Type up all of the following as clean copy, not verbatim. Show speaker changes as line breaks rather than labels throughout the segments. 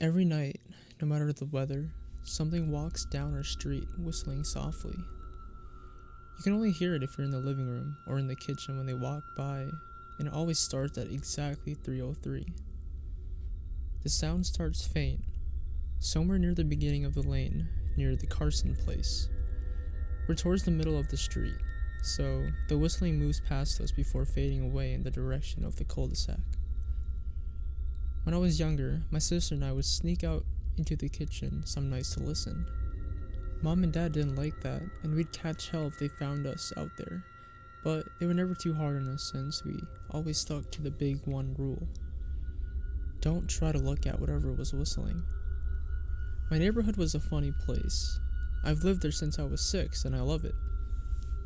Every night, no matter the weather, something walks down our street whistling softly. You can only hear it if you're in the living room or in the kitchen when they walk by, and it always starts at exactly 3:03. The sound starts faint, somewhere near the beginning of the lane, near the Carson place. We're towards the middle of the street, so the whistling moves past us before fading away in the direction of the cul-de-sac. When I was younger, my sister and I would sneak out into the kitchen some nights to listen. Mom and Dad didn't like that, and we'd catch hell if they found us out there, but they were never too hard on us since we always stuck to the big one rule. Don't try to look at whatever was whistling. My neighborhood was a funny place. I've lived there since I was 6 and I love it.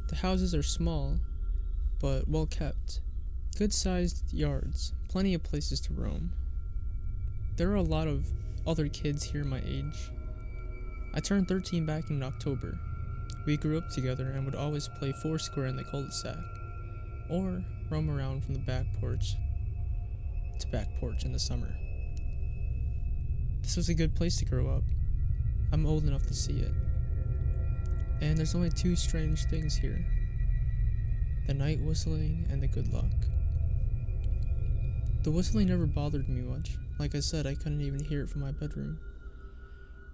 The houses are small, but well kept. Good sized yards, plenty of places to roam. There are a lot of other kids here my age. I turned 13 back in October. We grew up together and would always play foursquare in the cul-de-sac, or roam around from the back porch to back porch in the summer. This was a good place to grow up. I'm old enough to see it. And there's only two strange things here: the night whistling and the good luck. The whistling never bothered me much. Like I said, I couldn't even hear it from my bedroom.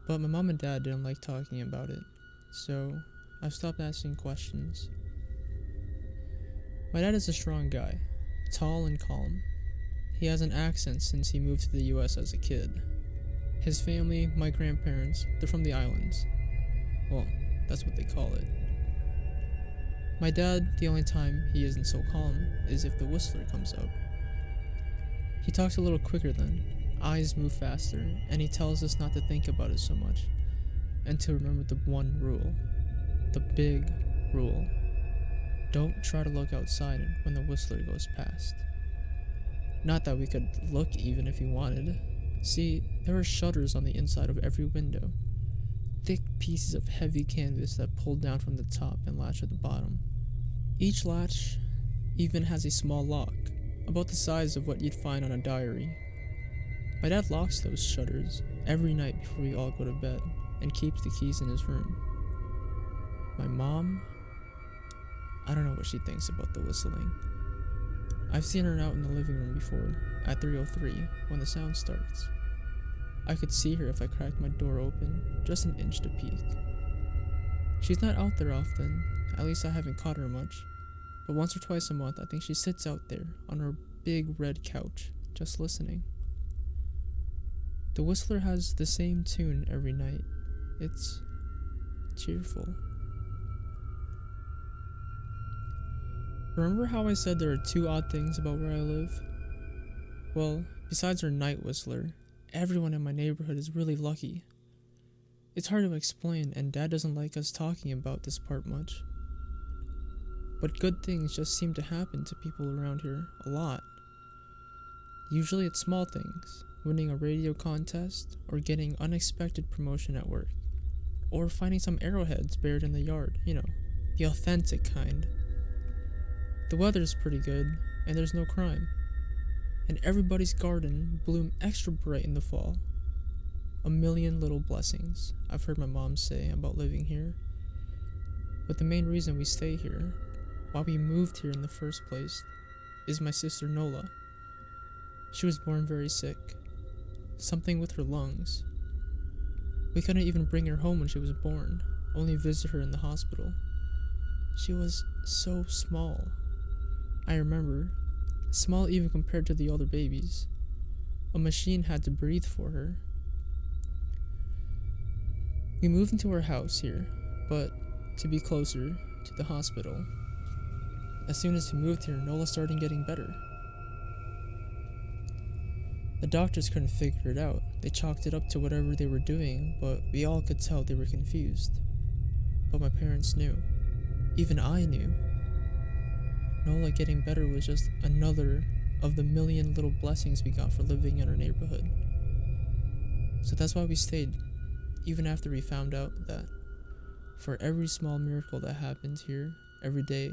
But my mom and dad didn't like talking about it, so I've stopped asking questions. My dad is a strong guy, tall and calm. He has an accent since he moved to the US as a kid. His family, my grandparents, they're from the islands. Well, that's what they call it. My dad, the only time he isn't so calm is if the whistler comes up. He talks a little quicker then, eyes move faster, and he tells us not to think about it so much, and to remember the one rule. The big rule. Don't try to look outside when the whistler goes past. Not that we could look even if we wanted. See, there are shutters on the inside of every window. Thick pieces of heavy canvas that pull down from the top and latch at the bottom. Each latch even has a small lock, about the size of what you'd find on a diary. My dad locks those shutters every night before we all go to bed and keeps the keys in his room. My mom, I don't know what she thinks about the whistling. I've seen her out in the living room before, at 3:03, when the sound starts. I could see her if I cracked my door open, just an inch to peek. She's not out there often, at least I haven't caught her much, but once or twice a month I think she sits out there on her big red couch, just listening. The whistler has the same tune every night. It's cheerful. Remember how I said there are two odd things about where I live? Well, besides our night whistler, everyone in my neighborhood is really lucky. It's hard to explain, and Dad doesn't like us talking about this part much. But good things just seem to happen to people around here a lot. Usually it's small things, winning a radio contest, or getting unexpected promotion at work, or finding some arrowheads buried in the yard, the authentic kind. The weather's pretty good, and there's no crime. And everybody's garden bloom extra bright in the fall. A million little blessings, I've heard my mom say about living here. But the main reason we stay here, why we moved here in the first place, is my sister Nola. She was born very sick. Something with her lungs. We couldn't even bring her home when she was born, only visit her in the hospital. She was so small. I remember, small even compared to the other babies. A machine had to breathe for her. We moved into our house here, but to be closer to the hospital. As soon as we moved here, Nola started getting better. The doctors couldn't figure it out. They chalked it up to whatever they were doing, but we all could tell they were confused. But my parents knew. Even I knew. Nola getting better was just another of the million little blessings we got for living in our neighborhood. So that's why we stayed, even after we found out that for every small miracle that happens here, every day,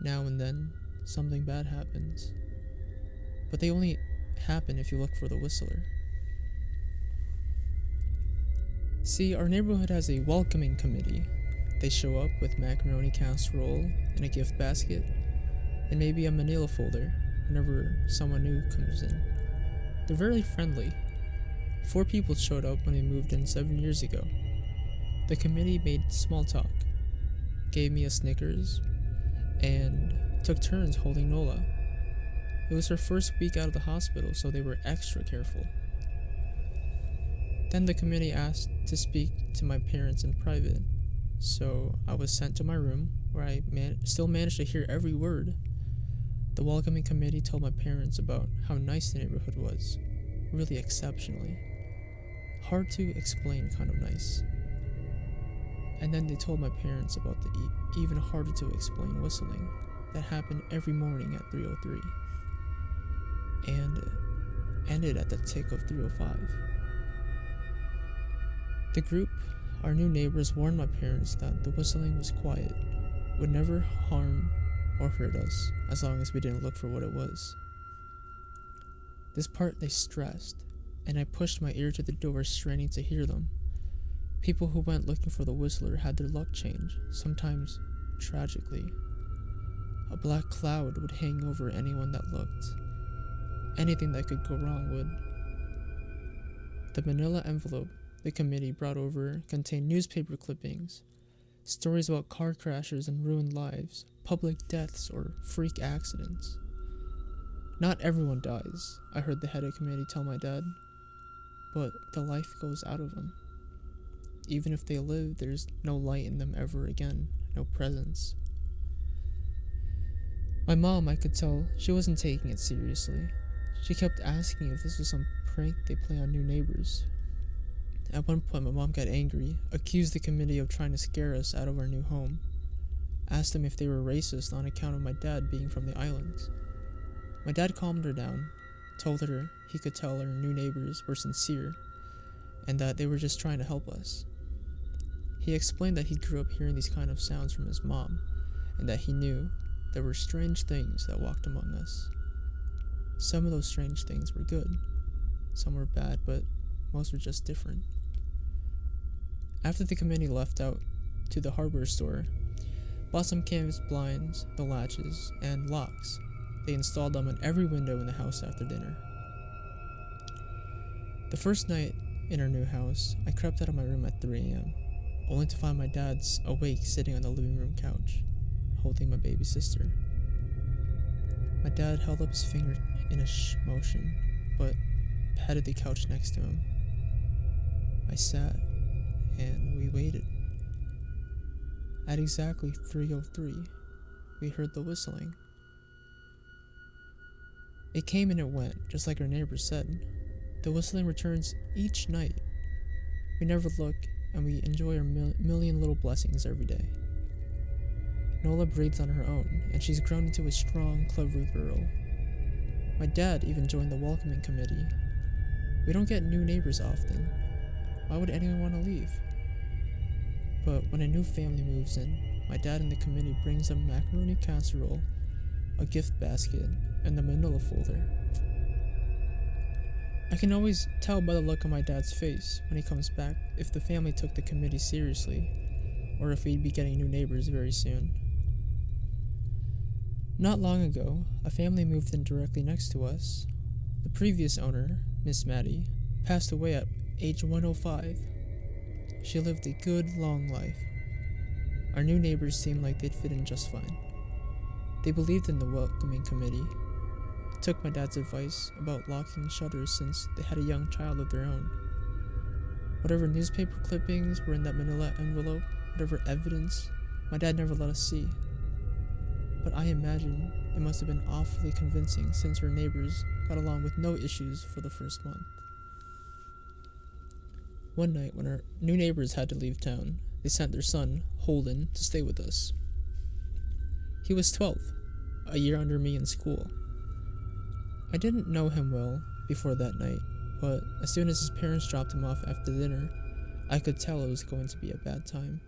now and then, something bad happens. But they only happen if you look for the whistler. See, our neighborhood has a welcoming committee. They show up with macaroni casserole and a gift basket, and maybe a manila folder whenever someone new comes in. They're very friendly. 4 people showed up when we moved in 7 years ago. The committee made small talk, gave me a Snickers, and took turns holding Nola. It was her first week out of the hospital, so they were extra careful. Then the committee asked to speak to my parents in private, so I was sent to my room, where I still managed to hear every word. The welcoming committee told my parents about how nice the neighborhood was, really exceptionally. Hard to explain kind of nice. And then they told my parents about the even harder to explain whistling that happened every morning at 3:03 and ended at the tick of 3:05. The group, our new neighbors, warned my parents that the whistling was quiet, would never harm or hurt us as long as we didn't look for what it was. This part they stressed, and I pushed my ear to the door, straining to hear them. People who went looking for the whistler had their luck change, sometimes tragically. A black cloud would hang over anyone that looked. Anything that could go wrong would. The manila envelope the committee brought over contained newspaper clippings, stories about car crashes and ruined lives, public deaths, or freak accidents. Not everyone dies, I heard the head of committee tell my dad, but the life goes out of them. Even if they live, there's no light in them ever again, no presence. My mom, I could tell, she wasn't taking it seriously. She kept asking if this was some prank they play on new neighbors. At one point, my mom got angry, accused the committee of trying to scare us out of our new home, asked them if they were racist on account of my dad being from the islands. My dad calmed her down, told her he could tell our new neighbors were sincere, and that they were just trying to help us. He explained that he grew up hearing these kind of sounds from his mom, and that he knew there were strange things that walked among us. Some of those strange things were good, some were bad, but most were just different. After the committee left out to the hardware store, bought some canvas blinds, the latches, and locks. They installed them on every window in the house after dinner. The first night in our new house, I crept out of my room at 3 a.m., only to find my dad awake sitting on the living room couch, holding my baby sister. My dad held up his finger in a shh motion, but patted the couch next to him. I sat, and we waited. At exactly 3:03, we heard the whistling. It came and it went, just like our neighbors said. The whistling returns each night. We never look, and we enjoy our million little blessings every day. Nola breathes on her own, and she's grown into a strong, clever girl. My dad even joined the welcoming committee. We don't get new neighbors often. Why would anyone want to leave? But when a new family moves in, my dad and the committee brings them macaroni casserole, a gift basket, and the manila folder. I can always tell by the look on my dad's face when he comes back if the family took the committee seriously, or if we'd be getting new neighbors very soon. Not long ago, a family moved in directly next to us. The previous owner, Miss Maddie, passed away at age 105. She lived a good, long life. Our new neighbors seemed like they'd fit in just fine. They believed in the welcoming committee, took my dad's advice about locking shutters since they had a young child of their own. Whatever newspaper clippings were in that manila envelope, whatever evidence, my dad never let us see. But I imagine it must have been awfully convincing since our neighbors got along with no issues for the first month. One night, when our new neighbors had to leave town, they sent their son, Holden, to stay with us. He was 12, a year under me in school. I didn't know him well before that night, but as soon as his parents dropped him off after dinner, I could tell it was going to be a bad time.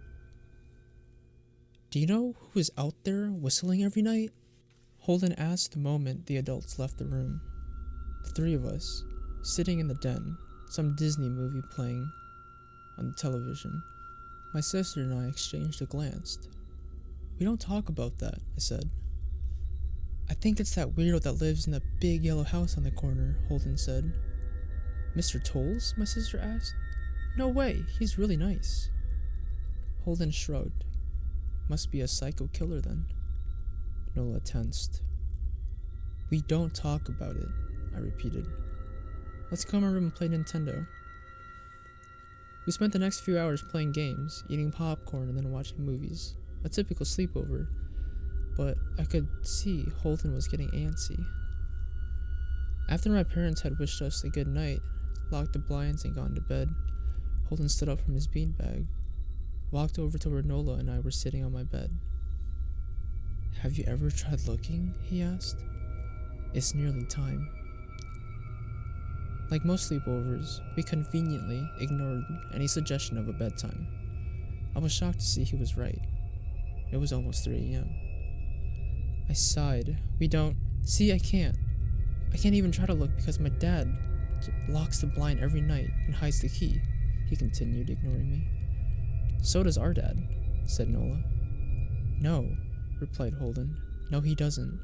"Do you know who is out there whistling every night?" Holden asked the moment the adults left the room. The 3 of us, sitting in the den, some Disney movie playing. on the television. My sister and I exchanged a glance. "We don't talk about that," I said. "I think it's that weirdo that lives in the big yellow house on the corner," Holden said. "Mr. Tolles?" my sister asked. "No way, he's really nice." Holden shrugged. "Must be a psycho killer then." Nola tensed. "We don't talk about it," I repeated. "Let's go in my room and play Nintendo." We spent the next few hours playing games, eating popcorn, and then watching movies. A typical sleepover, but I could see Holden was getting antsy. After my parents had wished us a good night, locked the blinds, and gone to bed, Holden stood up from his beanbag, walked over to where Nola and I were sitting on my bed. "Have you ever tried looking?" he asked. "It's nearly time." Like most sleepovers, we conveniently ignored any suggestion of a bedtime. I was shocked to see he was right. It was almost 3 a.m. I sighed. "We don't... See, I can't even try to look because my dad locks the blind every night and hides the key," he continued, ignoring me. "So does our dad," said Nola. "No," replied Holden. "No, he doesn't."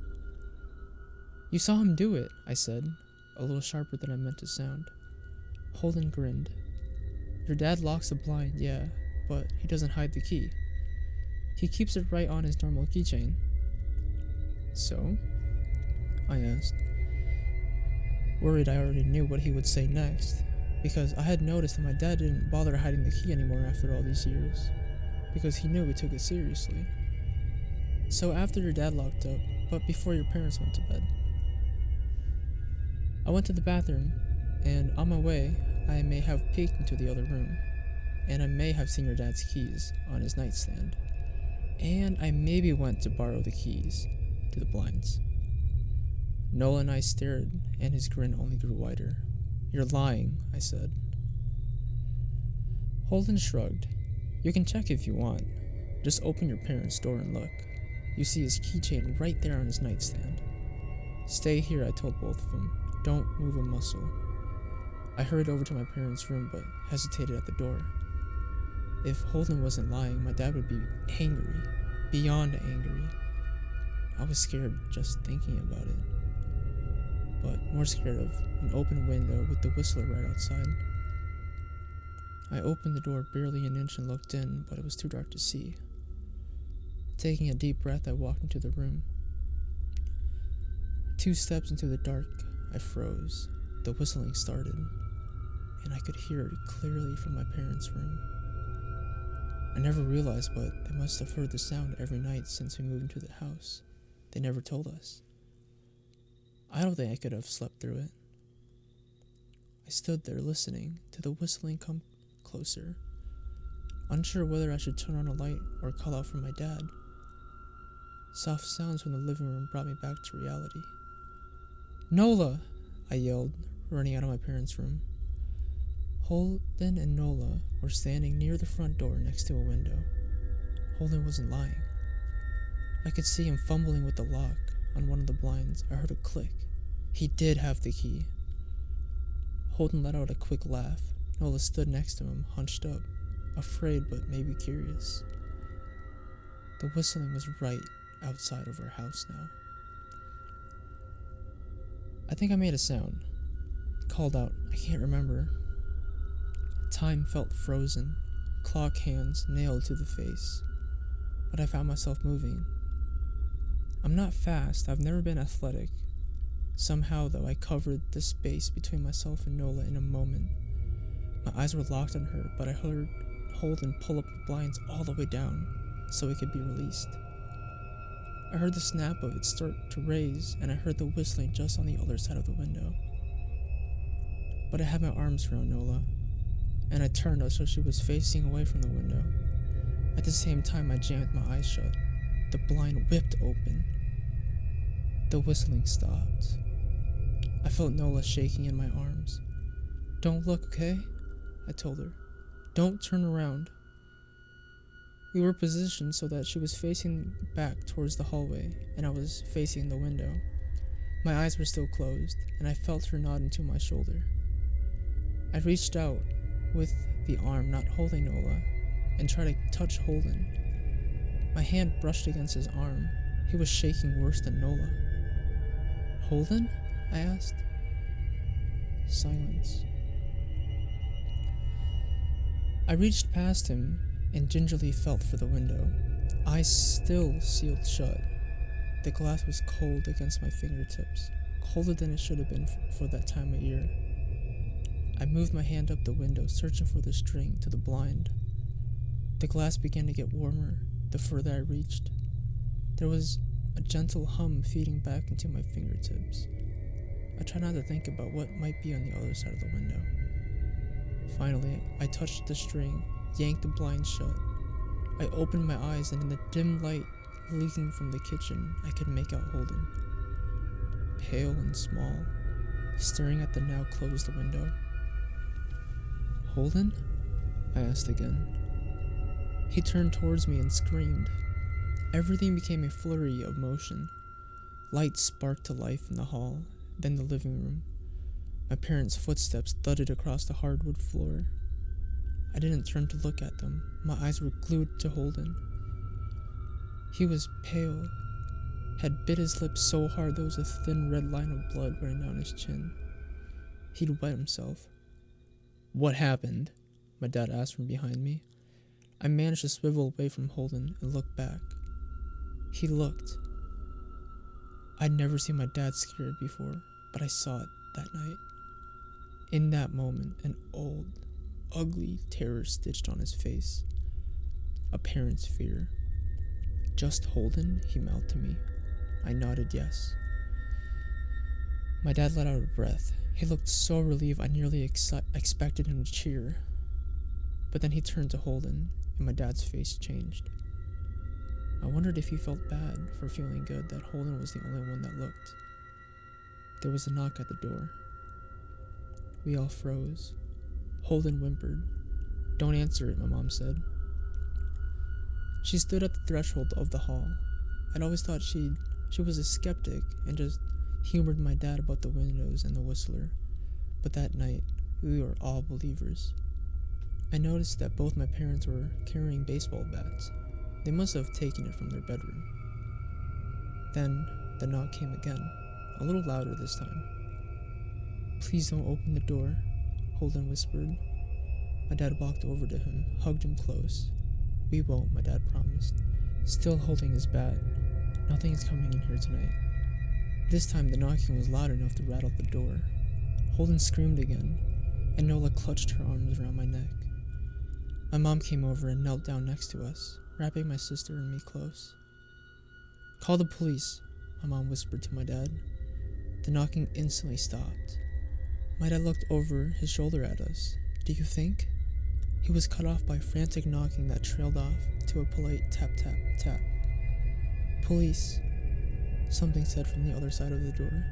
"You saw him do it," I said, a little sharper than I meant to sound. Holden grinned. "Your dad locks the blind, yeah, but he doesn't hide the key. He keeps it right on his normal keychain." "So?" I asked, worried I already knew what he would say next, because I had noticed that my dad didn't bother hiding the key anymore after all these years, because he knew we took it seriously. "So after your dad locked up, but before your parents went to bed." "I went to the bathroom, and on my way, I may have peeked into the other room, and I may have seen your dad's keys on his nightstand, and I maybe went to borrow the keys to the blinds." Nola and I stared, and his grin only grew wider. "You're lying," I said. Holden shrugged. "You can check if you want. Just open your parents' door and look. You see his keychain right there on his nightstand." "Stay here," I told both of them. "Don't move a muscle." I hurried over to my parents' room, but hesitated at the door. If Holden wasn't lying, my dad would be angry, beyond angry. I was scared just thinking about it, but more scared of an open window with the whistler right outside. I opened the door barely an inch and looked in, but it was too dark to see. Taking a deep breath, I walked into the room. 2 steps into the dark, I froze. The whistling started, and I could hear it clearly from my parents' room. I never realized, but they must have heard the sound every night since we moved into the house. They never told us. I don't think I could have slept through it. I stood there listening to the whistling come closer, unsure whether I should turn on a light or call out for my dad. Soft sounds from the living room brought me back to reality. "Nola!" I yelled, running out of my parents' room. Holden and Nola were standing near the front door next to a window. Holden wasn't lying. I could see him fumbling with the lock on one of the blinds. I heard a click. He did have the key. Holden let out a quick laugh. Nola stood next to him, hunched up, afraid but maybe curious. The whistling was right outside of our house now. I think I made a sound. Called out, I can't remember. Time felt frozen, clock hands nailed to the face, but I found myself moving. I'm not fast, I've never been athletic. Somehow, though, I covered the space between myself and Nola in a moment. My eyes were locked on her, but I heard Holden pull up the blinds all the way down so it could be released. I heard the snap of it start to raise, and I heard the whistling just on the other side of the window. But I had my arms around Nola, and I turned her so she was facing away from the window. At the same time, I jammed my eyes shut. The blind whipped open. The whistling stopped. I felt Nola shaking in my arms. Don't look, okay? I told her. Don't turn around. We were positioned so that she was facing back towards the hallway, and I was facing the window. My eyes were still closed, and I felt her nod into my shoulder. I reached out with the arm not holding Nola, and try to touch Holden. My hand brushed against his arm. He was shaking worse than Nola. "Holden?" I asked. Silence. I reached past him and gingerly felt for the window. Eyes still sealed shut. The glass was cold against my fingertips, colder than it should have been for that time of year. I moved my hand up the window, searching for the string to the blind. The glass began to get warmer the further I reached. There was a gentle hum feeding back into my fingertips. I tried not to think about what might be on the other side of the window. Finally, I touched the string, yanked the blind shut. I opened my eyes, and in the dim light leaking from the kitchen, I could make out Holden. Pale and small, staring at the now closed window. "Holden?" I asked again. He turned towards me and screamed. Everything became a flurry of motion. Lights sparked to life in the hall, then the living room. My parents' footsteps thudded across the hardwood floor. I didn't turn to look at them. My eyes were glued to Holden. He was pale, had bit his lips so hard there was a thin red line of blood running down his chin. He'd wet himself. "What happened?" my dad asked from behind me. I managed to swivel away from Holden and look back. He looked. I'd never seen my dad scared before, but I saw it that night. In that moment, an old, ugly terror stitched on his face. A parent's fear. "Just Holden?" he mouthed to me. I nodded yes. My dad let out a breath. He looked so relieved I nearly expected him to cheer. But then he turned to Holden, and my dad's face changed. I wondered if he felt bad for feeling good that Holden was the only one that looked. There was a knock at the door. We all froze. Holden whimpered. "Don't answer it," my mom said. She stood at the threshold of the hall. I'd always thought she was a skeptic and just humored my dad about the windows and the whistler. But that night, we were all believers. I noticed that both my parents were carrying baseball bats. They must have taken it from their bedroom. Then the knock came again, a little louder this time. "Please don't open the door," Holden whispered. My dad walked over to him, hugged him close. "We won't," my dad promised, still holding his bat. "Nothing is coming in here tonight." This time the knocking was loud enough to rattle the door. Holden screamed again, and Nola clutched her arms around my neck. My mom came over and knelt down next to us, wrapping my sister and me close. "Call the police," my mom whispered to my dad. The knocking instantly stopped. My dad looked over his shoulder at us. "Do you think?" He was cut off by frantic knocking that trailed off to a polite tap, tap, tap. "Police," something said from the other side of the door.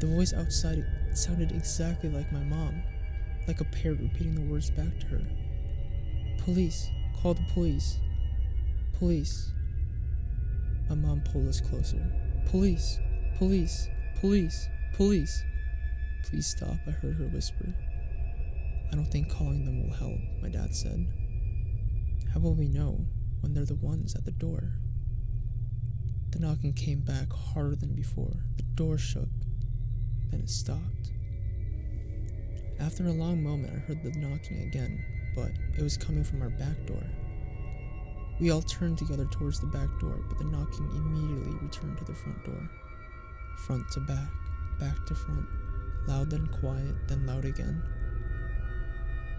The voice outside sounded exactly like my mom, like a parrot repeating the words back to her. "Police, call the police. Police." My mom pulled us closer. "Police, police, police, police." "Please stop," I heard her whisper. "I don't think calling them will help," my dad said. "How will we know when they're the ones at the door?" The knocking came back harder than before. The door shook. Then it stopped. After a long moment, I heard the knocking again, but it was coming from our back door. We all turned together towards the back door, but the knocking immediately returned to the front door. Front to back to front, loud then quiet, then loud again.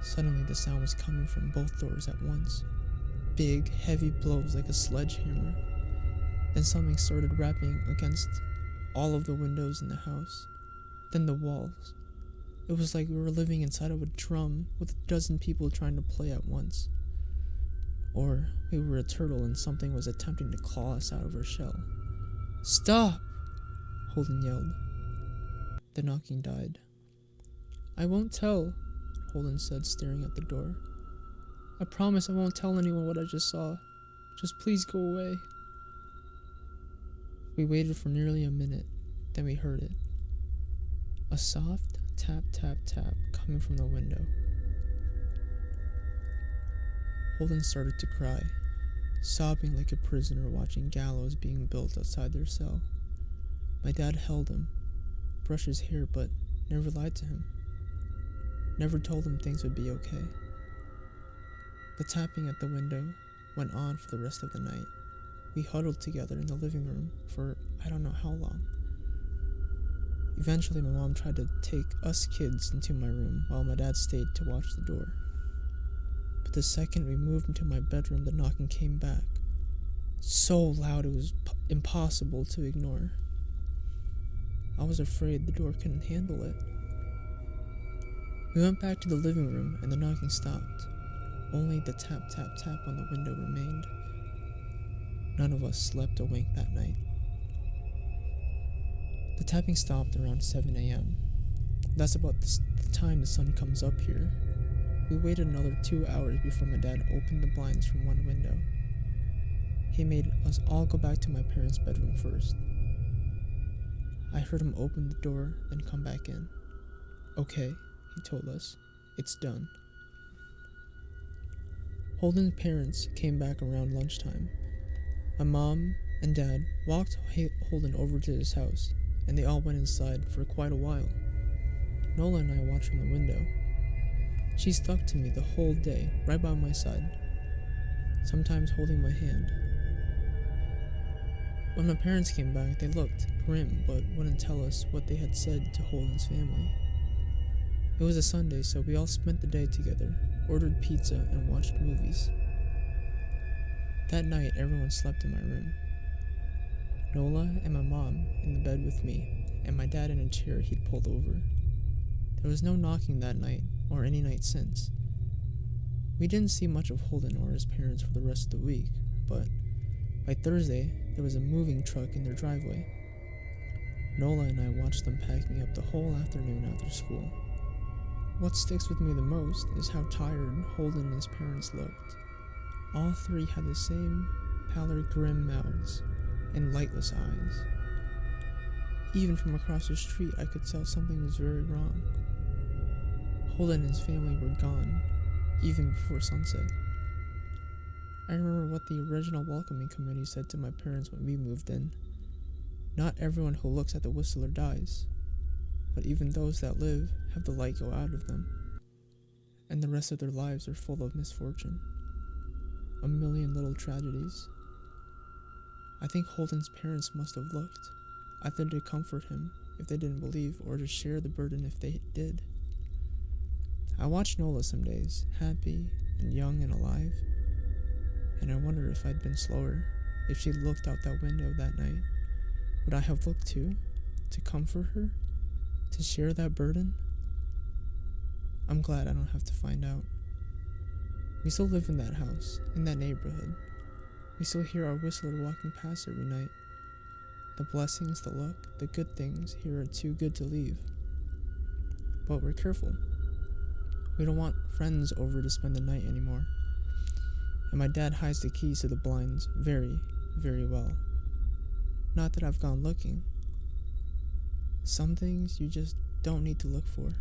Suddenly the sound was coming from both doors at once. Big, heavy blows like a sledgehammer. Then something started rapping against all of the windows in the house. Then the walls. It was like we were living inside of a drum with a dozen people trying to play at once. Or we were a turtle and something was attempting to claw us out of our shell. "Stop!" Holden yelled. The knocking died. "I won't tell," Holden said, staring at the door. "I promise I won't tell anyone what I just saw. Just please go away." We waited for nearly a minute, then we heard it. A soft tap, tap, tap coming from the window. Holden started to cry, sobbing like a prisoner watching gallows being built outside their cell. My dad held him, brushed his hair, but never lied to him. Never told him things would be okay. The tapping at the window went on for the rest of the night. We huddled together in the living room for I don't know how long. Eventually, my mom tried to take us kids into my room while my dad stayed to watch the door. But the second we moved into my bedroom, the knocking came back. So loud it was impossible to ignore. I was afraid the door couldn't handle it. We went back to the living room and the knocking stopped. Only the tap tap tap on the window remained. None of us slept a wink that night. The tapping stopped around 7 a.m. That's about the time the sun comes up here. We waited another 2 hours before my dad opened the blinds from one window. He made us all go back to my parents' bedroom first. I heard him open the door, then come back in. Okay, he told us. It's done. Holden's parents came back around lunchtime. My mom and dad walked Holden over to his house, and they all went inside for quite a while. Nola and I watched from the window. She stuck to me the whole day, right by my side, sometimes holding my hand. When my parents came back, they looked grim but wouldn't tell us what they had said to Holden's family. It was a Sunday, so we all spent the day together, ordered pizza, and watched movies. That night, everyone slept in my room. Nola and my mom in the bed with me, and my dad in a chair he'd pulled over. There was no knocking that night, or any night since. We didn't see much of Holden or his parents for the rest of the week, but by Thursday, there was a moving truck in their driveway. Nola and I watched them packing up the whole afternoon after school. What sticks with me the most is how tired Holden and his parents looked. All three had the same pallid, grim mouths and lightless eyes. Even from across the street, I could tell something was very wrong. Holden and his family were gone, even before sunset. I remember what the original welcoming committee said to my parents when we moved in. Not everyone who looks at the Whistler dies, but even those that live have the light go out of them, and the rest of their lives are full of misfortune. A million little tragedies. I think Holden's parents must have looked, either to comfort him if they didn't believe, or to share the burden if they did. I watch Nola some days, happy and young and alive, and I wonder if I'd been slower, if she'd looked out that window that night. Would I have looked too, to comfort her, to share that burden? I'm glad I don't have to find out. We still live in that house, in that neighborhood. We still hear our whistler walking past every night. The blessings, the luck, the good things here are too good to leave. But we're careful. We don't want friends over to spend the night anymore. And my dad hides the keys to the blinds very, very well. Not that I've gone looking. Some things you just don't need to look for.